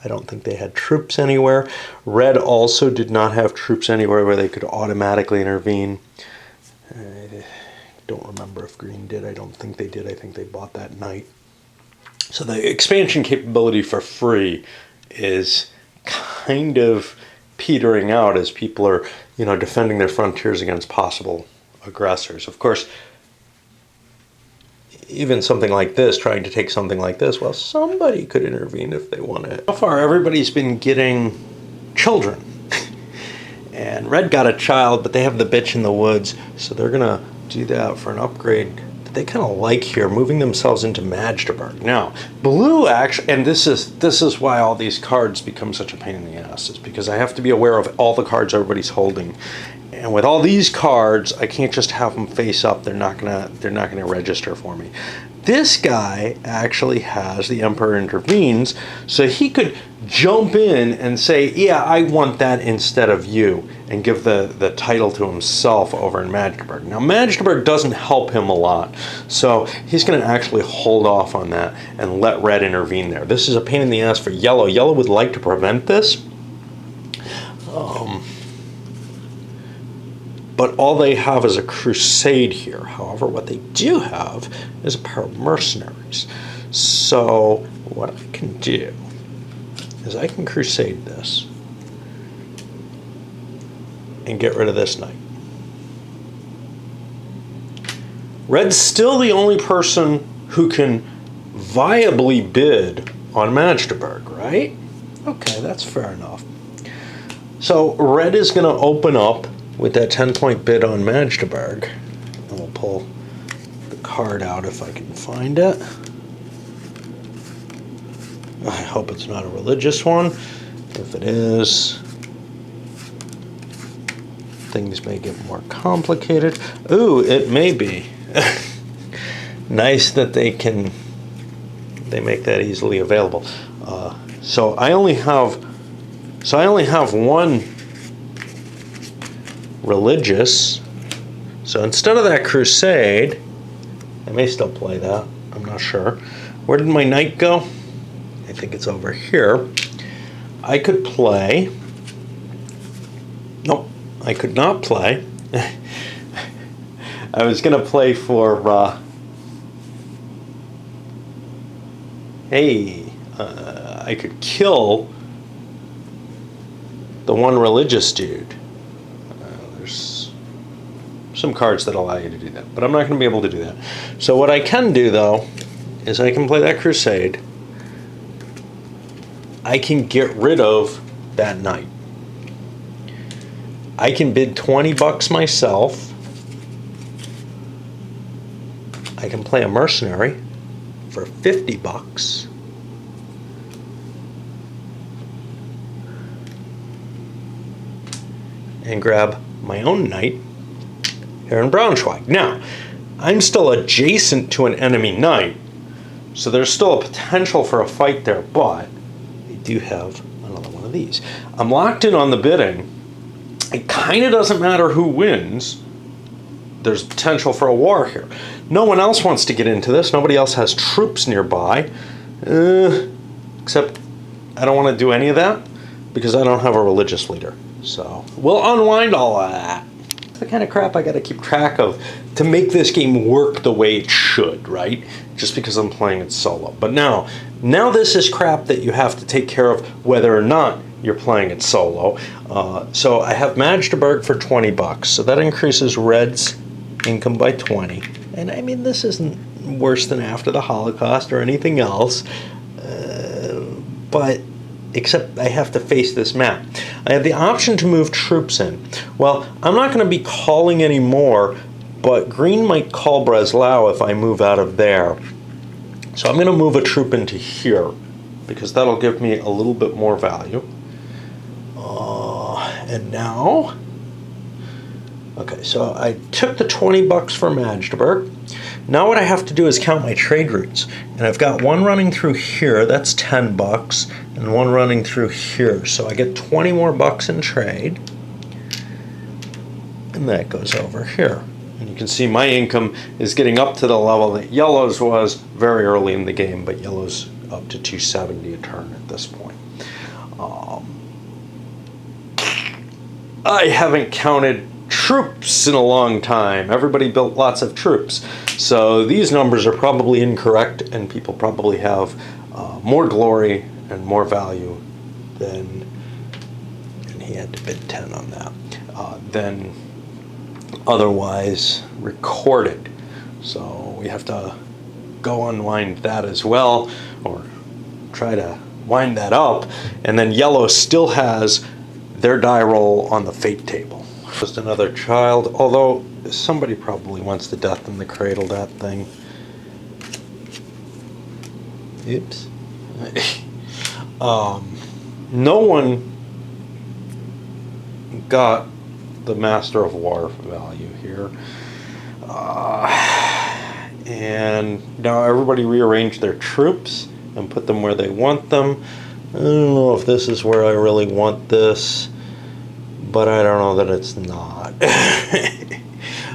[SPEAKER 1] I don't think they had troops anywhere. Red also did not have troops anywhere where they could automatically intervene. I don't remember if green did. I don't think they did. I think they bought that night. So the expansion capability for free is kind of petering out as people are, defending their frontiers against possible aggressors. Of course, even something like this, trying to take something like this, well, somebody could intervene if they wanted. So far, everybody's been getting children. And Red got a child, but they have the bitch in the woods, so they're going to do that for an upgrade that they kind of like here, moving themselves into Magdeburg. Now, Blue actually, and this is why all these cards become such a pain in the ass, is because I have to be aware of all the cards everybody's holding. And with all these cards, I can't just have them face up. They're not gonna register for me. This guy actually has the Emperor intervenes, so he could jump in and say, yeah, I want that instead of you, and give the title to himself over in Magdeburg. Now, Magdeburg doesn't help him a lot, so he's going to actually hold off on that and let red intervene there. This is a pain in the ass for yellow. Yellow would like to prevent this. But all they have is a crusade here. However, what they do have is a pair of mercenaries. So what I can do is I can crusade this and get rid of this knight. Red's still the only person who can viably bid on Magdeburg, right? Okay, that's fair enough. So red is going to open up with that 10-point bid on Magdeburg. And we'll pull the card out if I can find it. I hope it's not a religious one. If it is, things may get more complicated. Ooh, it may be. Nice that they make that easily available. So I only have one religious. So instead of that crusade, I may still play that. I'm not sure. Where did my knight go? I think it's over here. I could play. Nope, I could not play. I was going to play for. I could kill the one religious dude. There's some cards that allow you to do that, but I'm not going to be able to do that. So what I can do, though, is I can play that crusade. I can get rid of that knight. I can bid 20 bucks myself. I can play a mercenary for 50 bucks. And grab my own knight here in Braunschweig. Now, I'm still adjacent to an enemy knight, so there's still a potential for a fight there, but I do have another one of these. I'm locked in on the bidding. It kind of doesn't matter who wins. There's potential for a war here. No one else wants to get into this. Nobody else has troops nearby. Except I don't want to do any of that because I don't have a religious leader. So we'll unwind all of that. It's the kind of crap I got to keep track of to make this game work the way it should, right? Just because I'm playing it solo. But now this is crap that you have to take care of whether or not you're playing it solo. So I have Magdeburg for 20 bucks. So that increases red's income by 20. And I mean, this isn't worse than after the Holocaust or anything else. But except I have to face this map. I have the option to move troops in. Well, I'm not going to be calling anymore, but green might call Breslau if I move out of there. So I'm going to move a troop into here because that'll give me a little bit more value. And now, okay, so I took the 20 bucks for Magdeburg. Now what I have to do is count my trade routes. And I've got one running through here, that's 10 bucks, and one running through here. So I get 20 more bucks in trade. And that goes over here. And you can see my income is getting up to the level that yellow's was very early in the game, but yellow's up to 270 a turn at this point. I haven't counted troops in a long time. Everybody built lots of troops. So these numbers are probably incorrect, and people probably have more glory and more value than, and he had to bid 10 on that, than otherwise recorded. So we have to go unwind that as well, or try to wind that up. And then yellow still has their die roll on the fate table. Just another child, although somebody probably wants to death in the cradle that thing. Oops. No one got the Master of War value here. And now everybody rearranged their troops and put them where they want them. I don't know if this is where I really want this, but I don't know that it's not.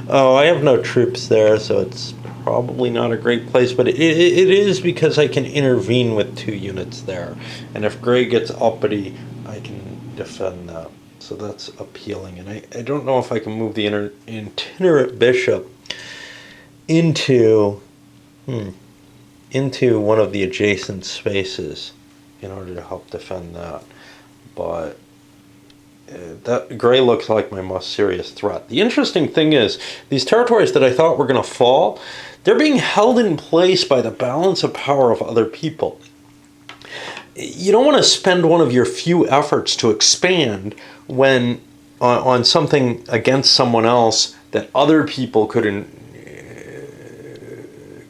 [SPEAKER 1] Oh, I have no troops there, so it's probably not a great place, but it is because I can intervene with 2 units there. And if gray gets uppity, I can defend that. So that's appealing. And I don't know if I can move the itinerant bishop into one of the adjacent spaces in order to help defend that. But that gray looks like my most serious threat. The interesting thing is, these territories that I thought were going to fall, they're being held in place by the balance of power of other people. You don't want to spend one of your few efforts to expand when on something against someone else that other people could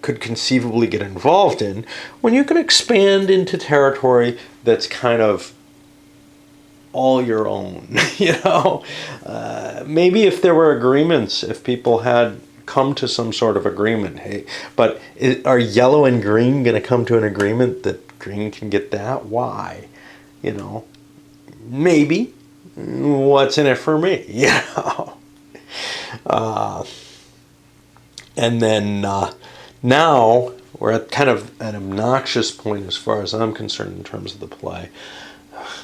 [SPEAKER 1] conceivably get involved in, when you can expand into territory that's kind of all your own. Maybe if there were agreements, if people had come to some sort of agreement, hey, but are yellow and green going to come to an agreement that green can get that? Why? Maybe. What's in it for me? And then now we're at kind of an obnoxious point as far as I'm concerned in terms of the play.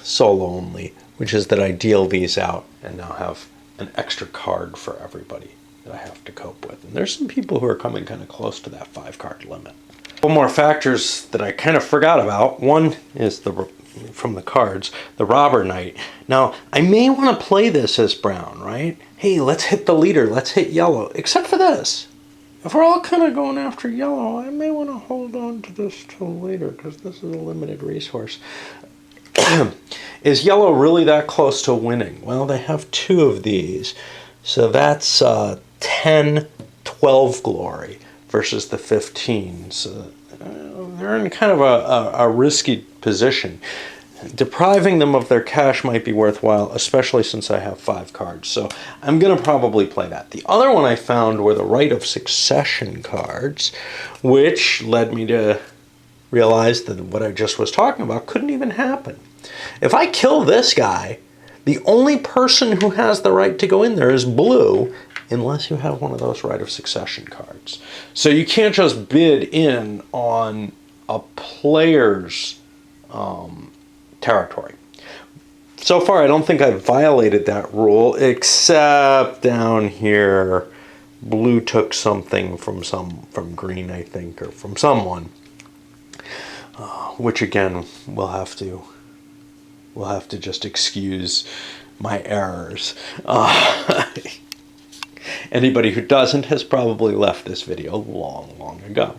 [SPEAKER 1] Solo only, which is that I deal these out and now have an extra card for everybody that I have to cope with. And there's some people who are coming kind of close to that 5-card limit. A couple more factors that I kind of forgot about. One is from the cards, the Robber Knight. Now, I may want to play this as brown, right? Hey, let's hit the leader, let's hit yellow, except for this. If we're all kind of going after yellow, I may want to hold on to this till later because this is a limited resource. Is yellow really that close to winning? Well, they have 2 of these. So that's 10, 12 glory versus the 15. So they're in kind of a risky position. Depriving them of their cash might be worthwhile, especially since I have 5 cards. So I'm going to probably play that. The other one I found were the Right of Succession cards, which led me to realize that what I just was talking about couldn't even happen. If I kill this guy, the only person who has the right to go in there is blue, unless you have one of those Right of Succession cards. So you can't just bid in on a player's territory. So far, I don't think I've violated that rule, except down here, blue took something from green, I think, or from someone, which again, we'll have to just excuse my errors. Anybody who doesn't has probably left this video long, long ago.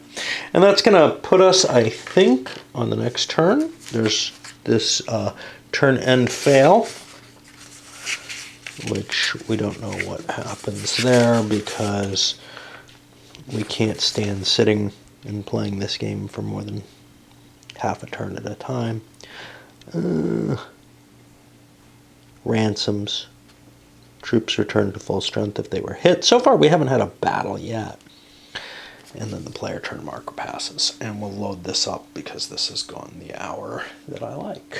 [SPEAKER 1] And that's going to put us, I think, on the next turn. There's this turn end fail, which we don't know what happens there because we can't stand sitting and playing this game for more than half a turn at a time. Ransoms. Troops return to full strength if they were hit. So far, we haven't had a battle yet. And then the player turn marker passes. And we'll load this up because this has gone the hour that I like.